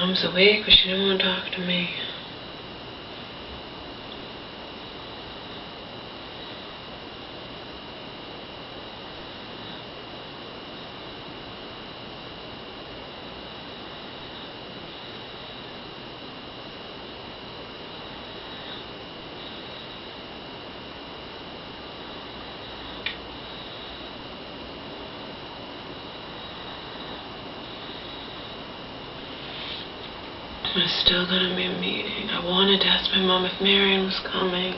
Mom's awake, but she didn't want to talk to me. There's still gonna be a meeting. I wanted to ask my mom if Marion was coming.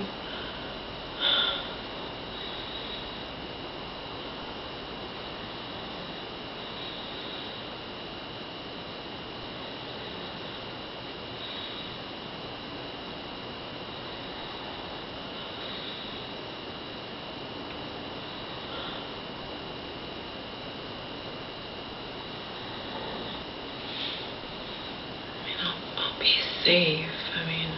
Be safe. I mean,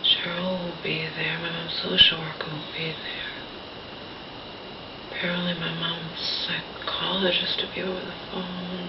Cheryl will be there. My mom's social worker will be there. Apparently my mom's psychologist will be over the phone.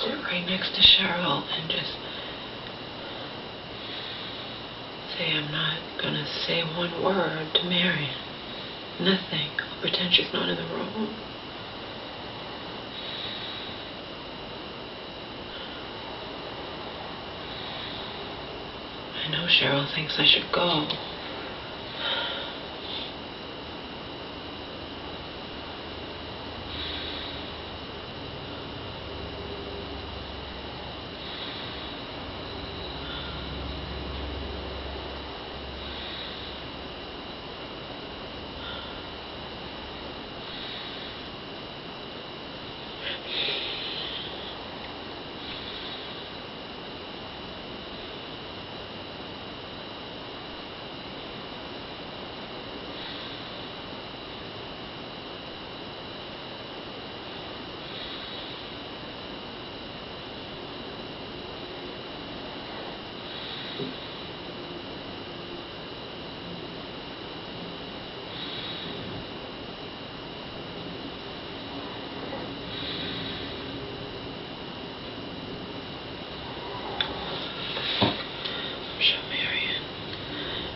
Sit right next to Cheryl and just say, I'm not gonna say one word to Marion. Nothing. I'll pretend she's not in the room. I know Cheryl thinks I should go.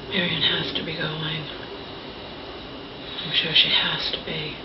Marion has to be going. I'm sure she has to be.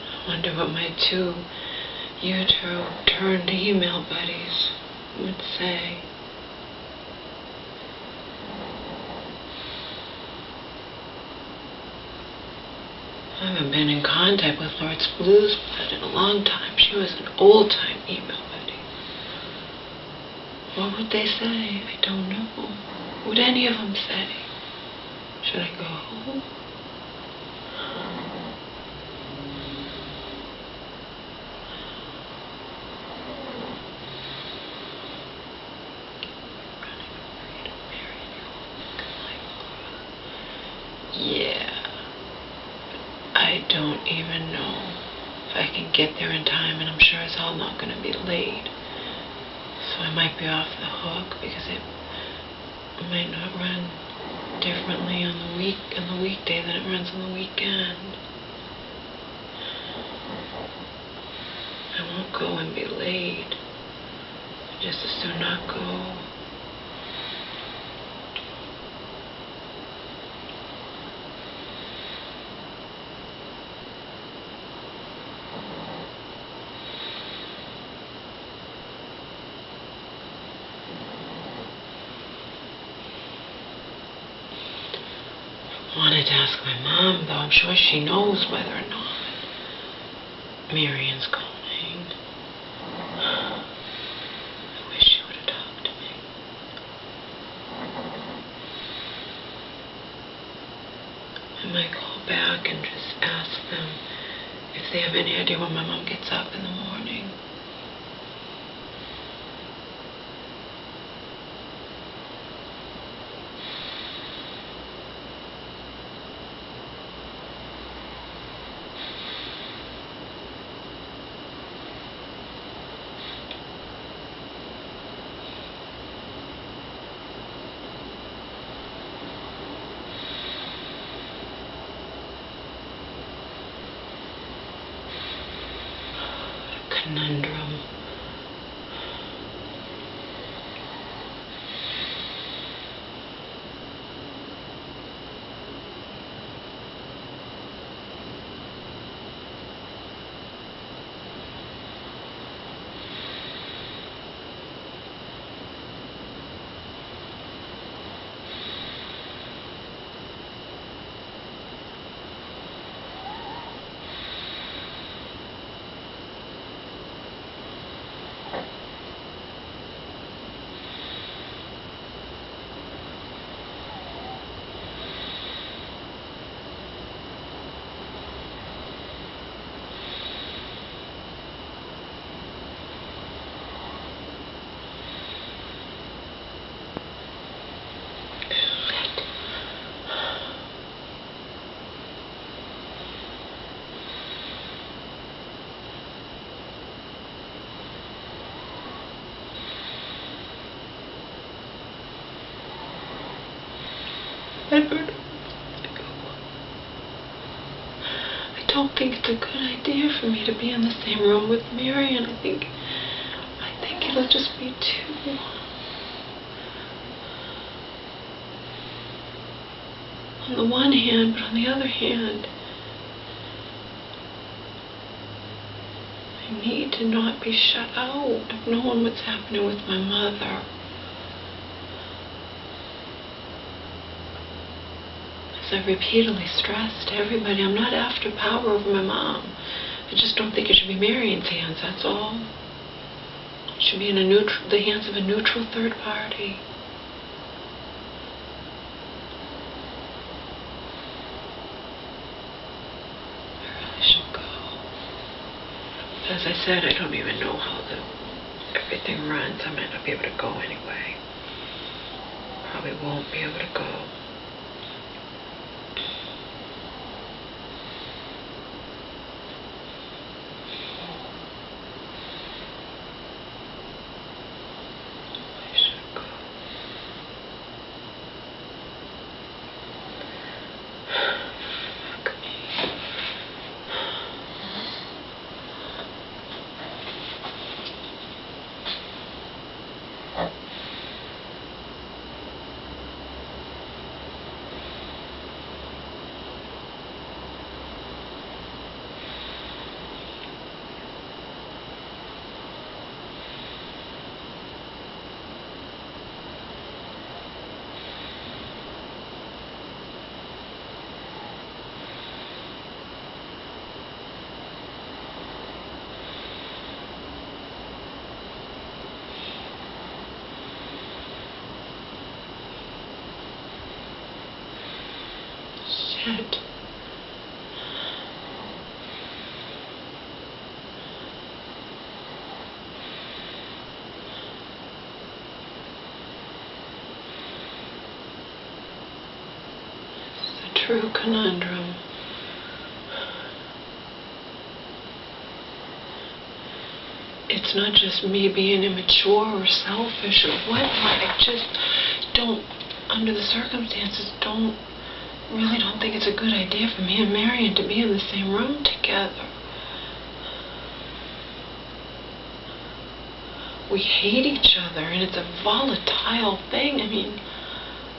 I wonder what my two utero-turned email buddies would say. I haven't been in contact with Lord's Blues Blood in a long time. She was an old-time email buddy. What would they say? I don't know. What would any of them say? Should I go? Yeah. I don't even know if I can get there in time, and I'm sure as hell not going to be late. So I might be off the hook because it might not run differently on the weekday than it runs on the weekend. I won't go and be late. Just as soon not go. I wanted to ask my mom, though. I'm sure she knows whether or not Marion's calling. I wish she would have talked to me. I might call back and just ask them if they have any idea when my mom gets up in the morning. Conundrum. Edward, I don't think it's a good idea for me to be in the same room with Marion. I think it'll just be too... On the one hand, but on the other hand, I need to not be shut out of knowing what's happening with my mother. As I've repeatedly stressed to everybody, I'm not after power over my mom. I just don't think it should be Marion's hands, that's all. It should be in the hands of a neutral third party. I really should go. But as I said, I don't even know how everything runs. I might not be able to go anyway. Probably won't be able to go. Shit. It's a true conundrum. It's not just me being immature or selfish or whatnot. I just don't, under the circumstances, really don't think it's a good idea for me and Marion to be in the same room together. We hate each other, and it's a volatile thing. I mean,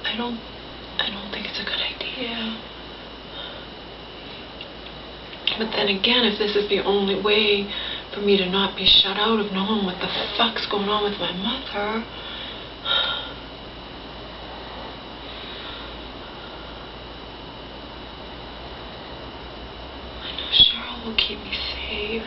I don't think it's a good idea. But then again, if this is the only way for me to not be shut out of knowing what the fuck's going on with my mother, I know Cheryl will keep me safe.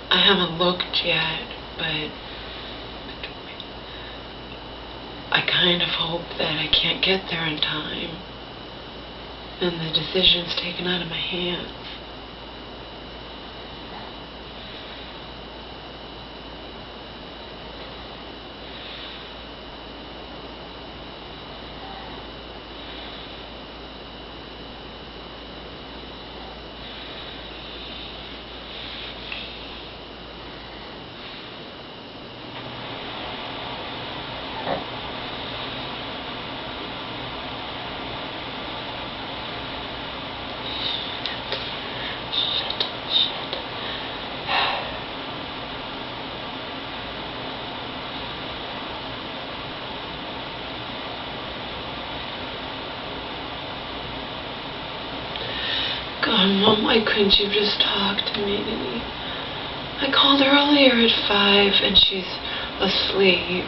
I haven't looked yet, but I kind of hope that I can't get there in time and the decision's taken out of my hands. God, Mom, why couldn't you just talk to me? I called earlier at 5 and she's asleep.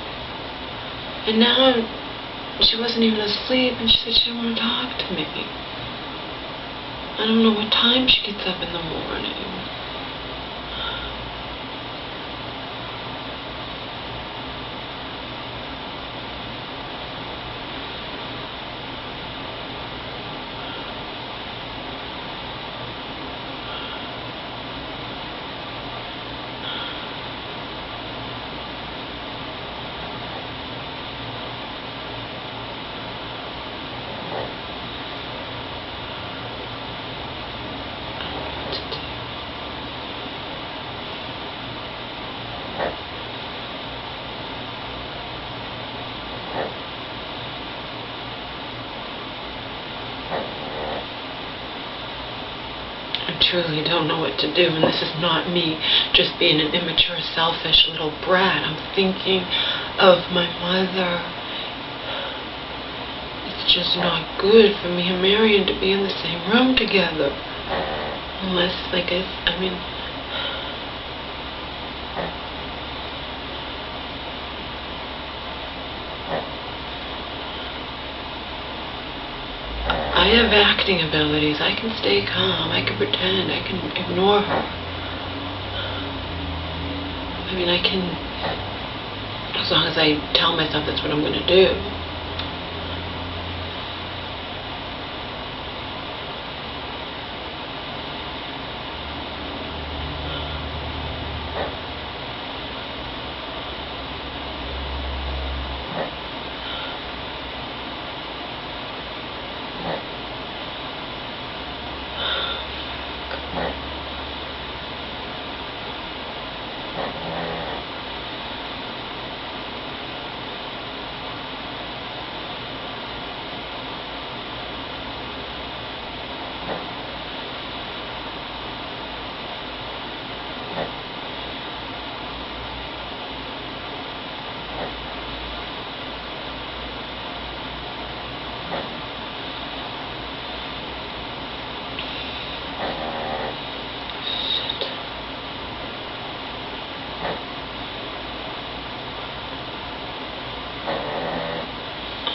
And now she wasn't even asleep and she said she didn't want to talk to me. I don't know what time she gets up in the morning. I truly don't know what to do, and this is not me just being an immature, selfish little brat. I'm thinking of my mother. It's just not good for me and Marion to be in the same room together. Unless, I mean... I have acting abilities. I can stay calm. I can pretend. I can ignore her. I mean, I can, as long as I tell myself that's what I'm going to do.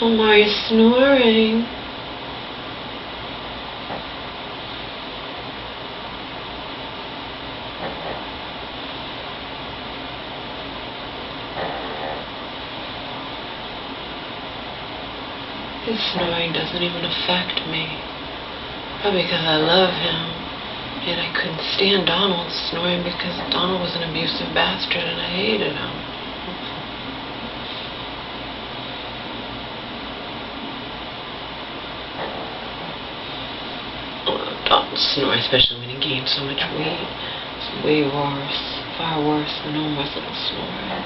Omar is snoring. His snoring doesn't even affect me. Probably because I love him. And I couldn't stand Donald's snoring because Donald was an abusive bastard and I hated him. Donald's snore, especially when he gained so much weight, is way worse. Far worse than Omar's little snoring.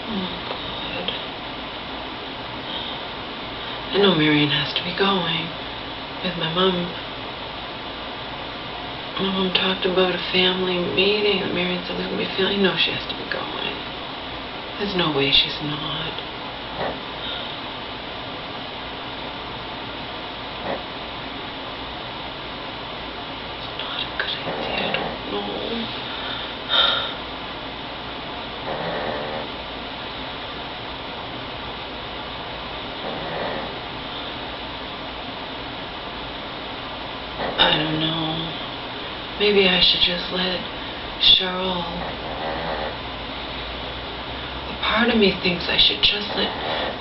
Oh, God. I know Marion has to be going with my mom. My mom talked about a family meeting that Marion said there's going to be a family. I know she has to be going. There's no way she's not. It's not a good idea. I don't know. I don't know. Maybe I should just let Cheryl. A part of me thinks I should just let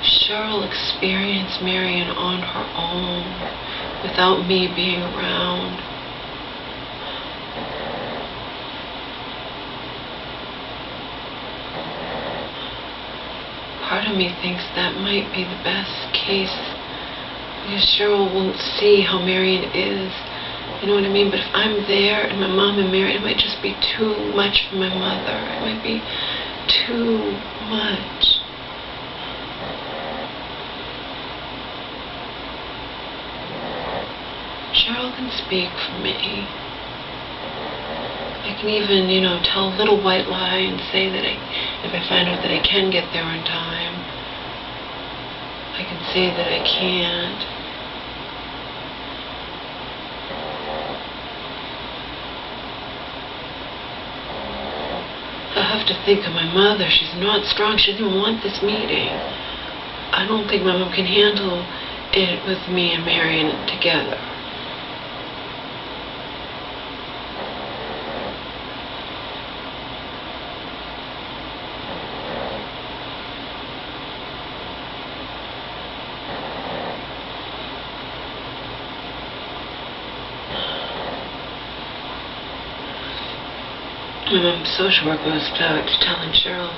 Cheryl experience Marion on her own without me being around. Part of me thinks that might be the best case because Cheryl won't see how Marion is. You know what I mean? But if I'm there and my mom and Marion, it might just be too much for my mother. It might be too much. Cheryl can speak for me. I can even, tell a little white lie and say that if I find out that I can get there in time, I can say that I can't. I have to think of my mother. She's not strong. She doesn't even want this meeting. I don't think my mom can handle it with me and Marion together. My mom's social worker was telling Cheryl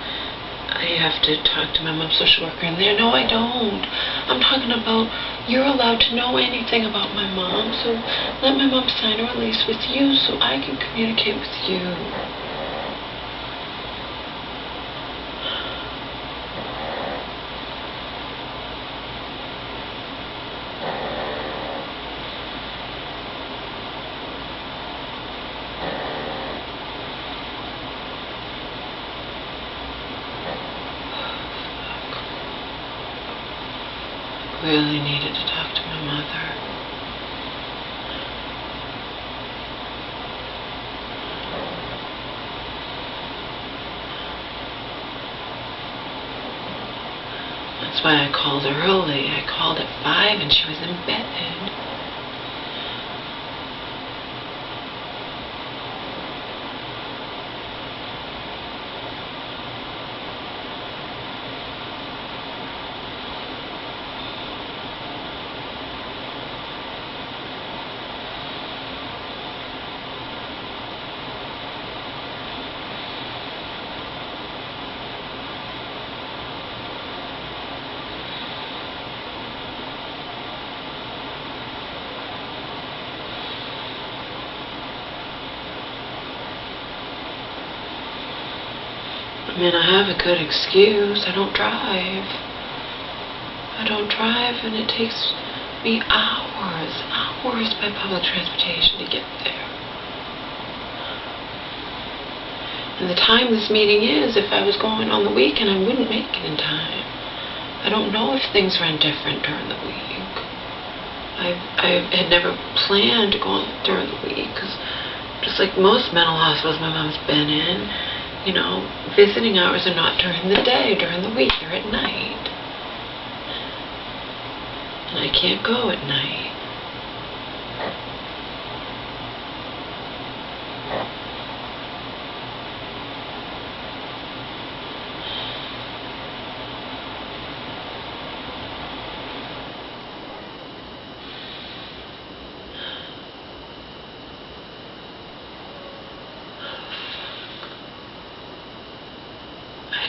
I have to talk to my mom's social worker in there. No, I don't. I'm talking about you're allowed to know anything about my mom, so let my mom sign a release with you so I can communicate with you. Really needed to talk to my mother. That's why I called her early. I called at 5 and she was in bed. I mean, I have a good excuse. I don't drive. And it takes me hours by public transportation to get there. And the time this meeting is, if I was going on the weekend, I wouldn't make it in time. I don't know if things ran different during the week. I had never planned to go on during the week, because just like most mental hospitals my mom's been in, visiting hours are not during the day, during the week, they're at night. And I can't go at night.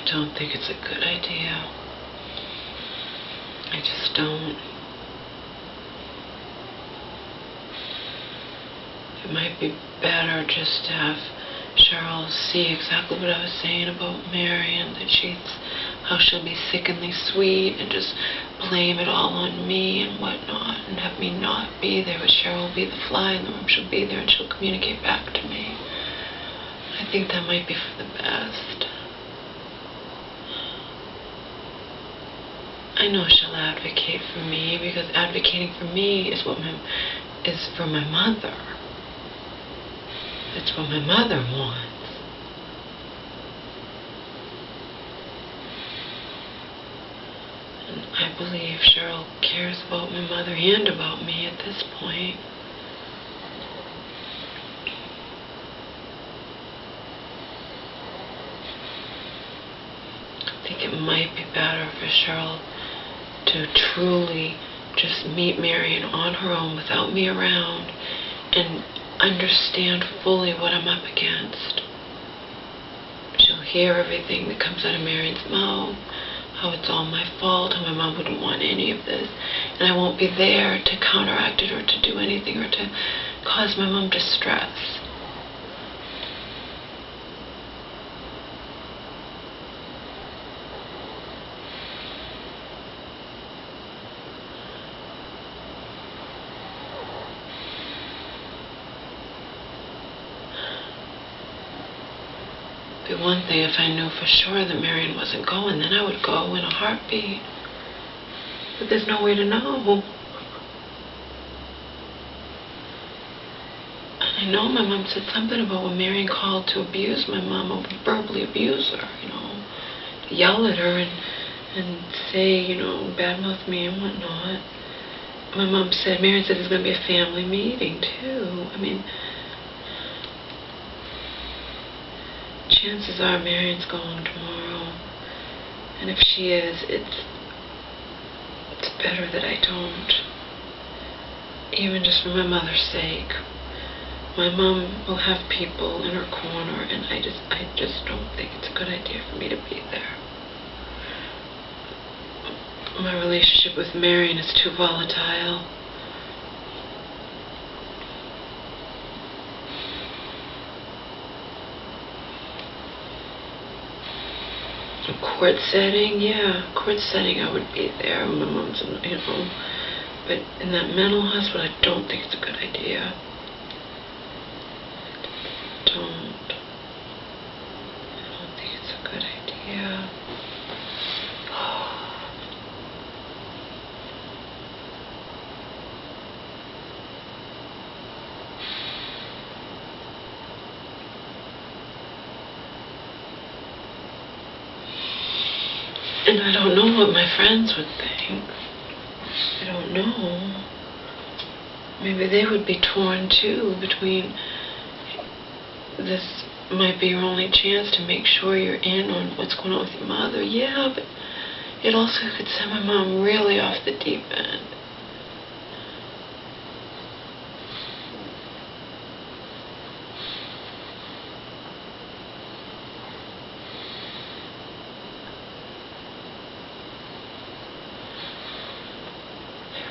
don't think it's a good idea. I just don't. It might be better just to have Cheryl see exactly what I was saying about Marion, that how she'll be sickeningly sweet and just blame it all on me and whatnot, and have me not be there, but Cheryl will be the fly in the room. She'll be there and she'll communicate back to me. I think that might be for the best. I know she'll advocate for me, because advocating for me is for my mother. It's what my mother wants. And I believe Cheryl cares about my mother and about me at this point. I think it might be better for Cheryl to truly just meet Marion on her own without me around and understand fully what I'm up against. She'll hear everything that comes out of Marion's mouth, how it's all my fault, how my mom wouldn't want any of this, and I won't be there to counteract it or to do anything or to cause my mom distress. It'd be one thing if I knew for sure that Marion wasn't going, then I would go in a heartbeat. But there's no way to know. And I know my mom said something about when Marion called to abuse my mom, or verbally abuse her, yell at her and say, badmouth me and whatnot. My mom said, Marion said there's going to be a family meeting too. Chances are Marion's going tomorrow, and if she is, it's better that I don't, even just for my mother's sake. My mom will have people in her corner, and I just don't think it's a good idea for me to be there. My relationship with Marion is too volatile. A court setting, I would be there. My mom's, but in that mental hospital, I don't think it's a good idea. I don't think it's a good idea. And I don't know what my friends would think. I don't know. Maybe they would be torn too between, this might be your only chance to make sure you're in on what's going on with your mother. Yeah, but it also could send my mom really off the deep end.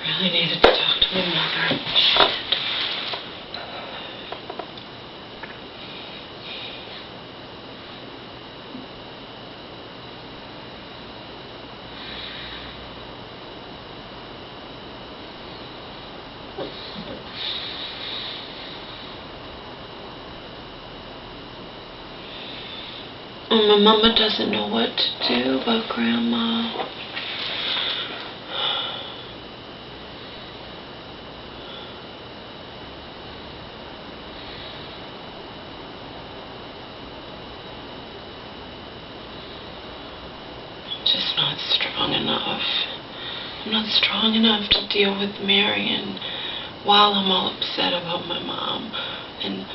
I really needed to talk to my mother. And my mama doesn't know what to do about Grandma. Just not strong enough. I'm not strong enough to deal with Marion while I'm all upset about my mom. And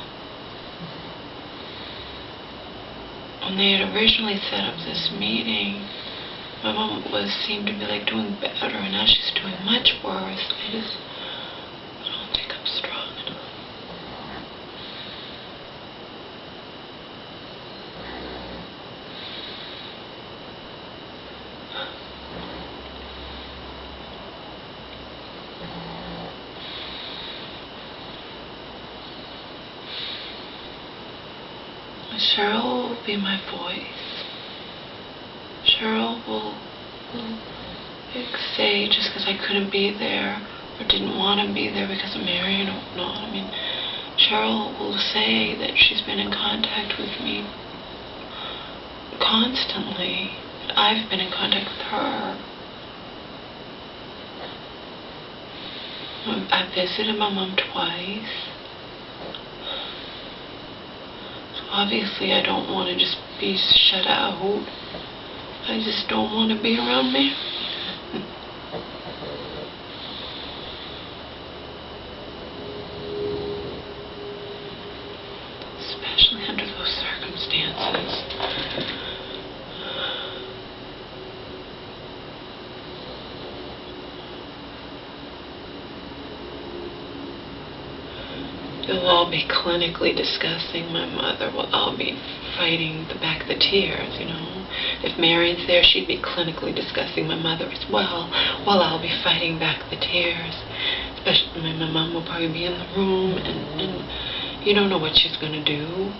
when they had originally set up this meeting, my mom seemed to be doing better, and now she's doing much worse. I don't think I'm strong enough. Cheryl will be my voice. Cheryl will say, just because I couldn't be there or didn't want to be there because of Marion or not, I mean, Cheryl will say that she's been in contact with me constantly. I've been in contact with her. I visited my mom twice. So obviously I don't want to just be shut out. I just don't want to be around me. Especially under those circumstances. They'll all be clinically discussing my mother. Well, I'll be fighting back the tears, you know. If Marion's there, she'd be clinically discussing my mother as well, while I'll be fighting back the tears. Especially my mom will probably be in the room, and you don't know what she's going to do.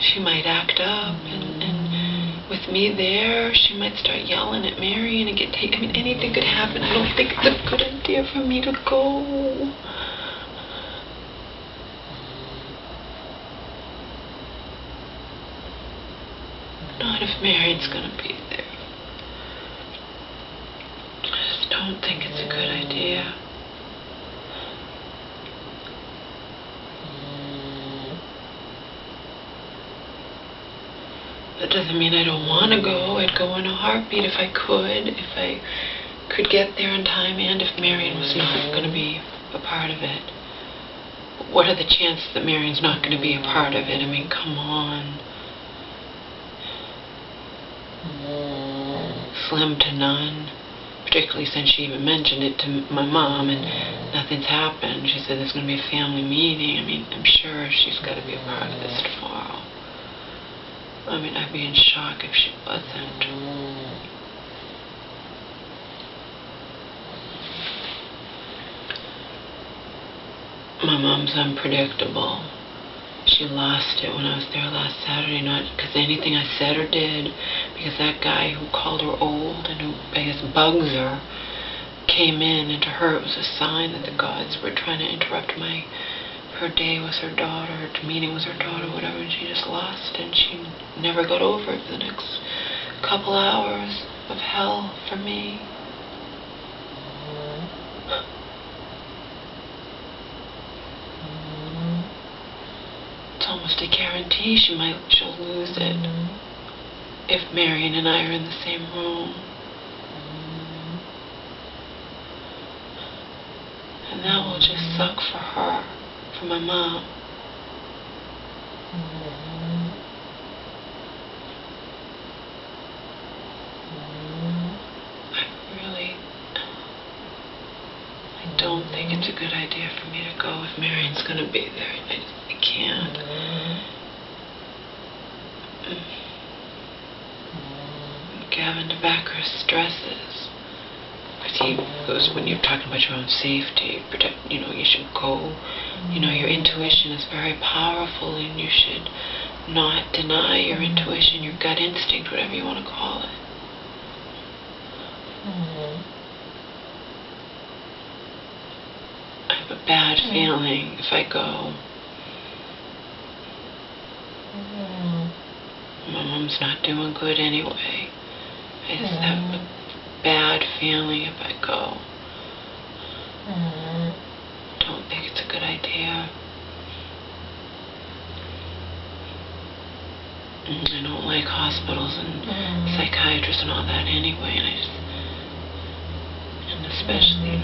She might act up, and with me there, she might start yelling at Marion and get taken. I mean, anything could happen. I don't think it's a good idea for me to go. Not if Marion's going to be there. I just don't think it's a good idea. That doesn't mean I don't want to go. I'd go in a heartbeat if I could get there in time, and if Marion was not going to be a part of it. What are the chances that Marion's not going to be a part of it? I mean, come on. Slim to none, particularly since she even mentioned it to my mom and nothing's happened. She said there's going to be a family meeting. I mean, I'm sure she's got to be a part of this tomorrow. I mean, I'd be in shock if she wasn't. My mom's unpredictable. She lost it when I was there last Saturday, not because anything I said or did, because that guy who called her old and who, I guess, bugs her, came in, and to her it was a sign that the gods were trying to interrupt her day with her daughter, her meeting with her daughter, whatever, and she just lost it, and she never got over it for the next couple hours of hell for me. It's almost a guarantee she'll lose it if Marion and I are in the same room. And that will just suck for her, for my mom. I don't think it's a good idea for me to go if Marion's going to be there. I can't. Gavin DeBacker stresses. Because he goes, when you're talking about your own safety, you should go. Your intuition is very powerful, and you should not deny your intuition, your gut instinct, whatever you want to call it. I have a bad feeling if I go. My mom's not doing good anyway. I just have a bad feeling if I go. Don't think it's a good idea. I don't like hospitals and psychiatrists and all that anyway, and especially,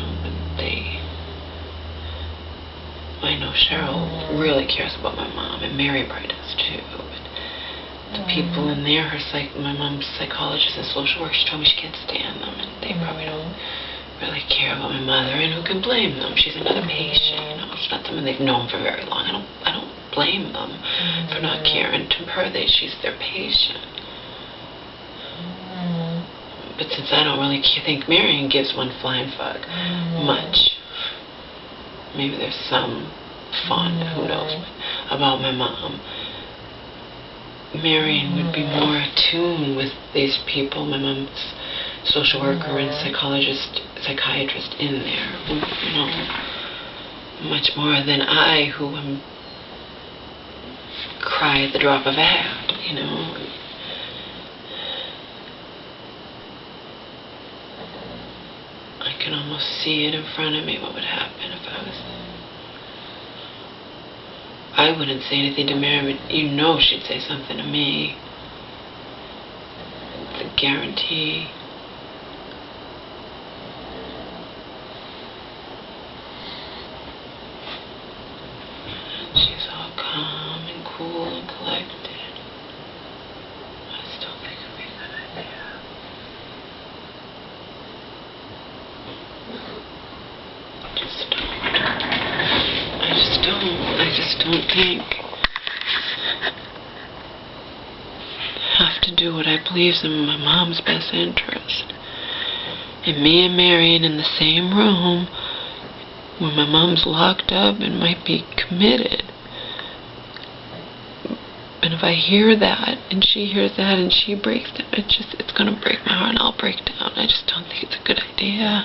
when I know Cheryl really cares about my mom, and Mary probably does too, but the people in there, my mom's psychologist and social worker, she told me she can't stand them, and they probably don't really care about my mother, and who can blame them? She's another patient, it's not someone they've known for very long. I don't blame them for not caring. To her, she's their patient. But since I don't really think Marion gives one flying fuck much, maybe there's some fun, who knows, about my mom. Marion would be more attuned with these people. My mom's social worker and psychiatrist in there, you know, much more than I, who am cry at the drop of a hat, you know. I can almost see it in front of me, what would happen if I was there. I wouldn't say anything to Mary, but you know she'd say something to me. It's a guarantee. She's all calm and cool and collected. I still think it'd be a good idea. I just don't think I have to do what I believe is in my mom's best interest. And me and Marion in the same room when my mom's locked up and might be committed. And if I hear that and she hears that and she breaks down, it's gonna break my heart and I'll break down. I just don't think it's a good idea.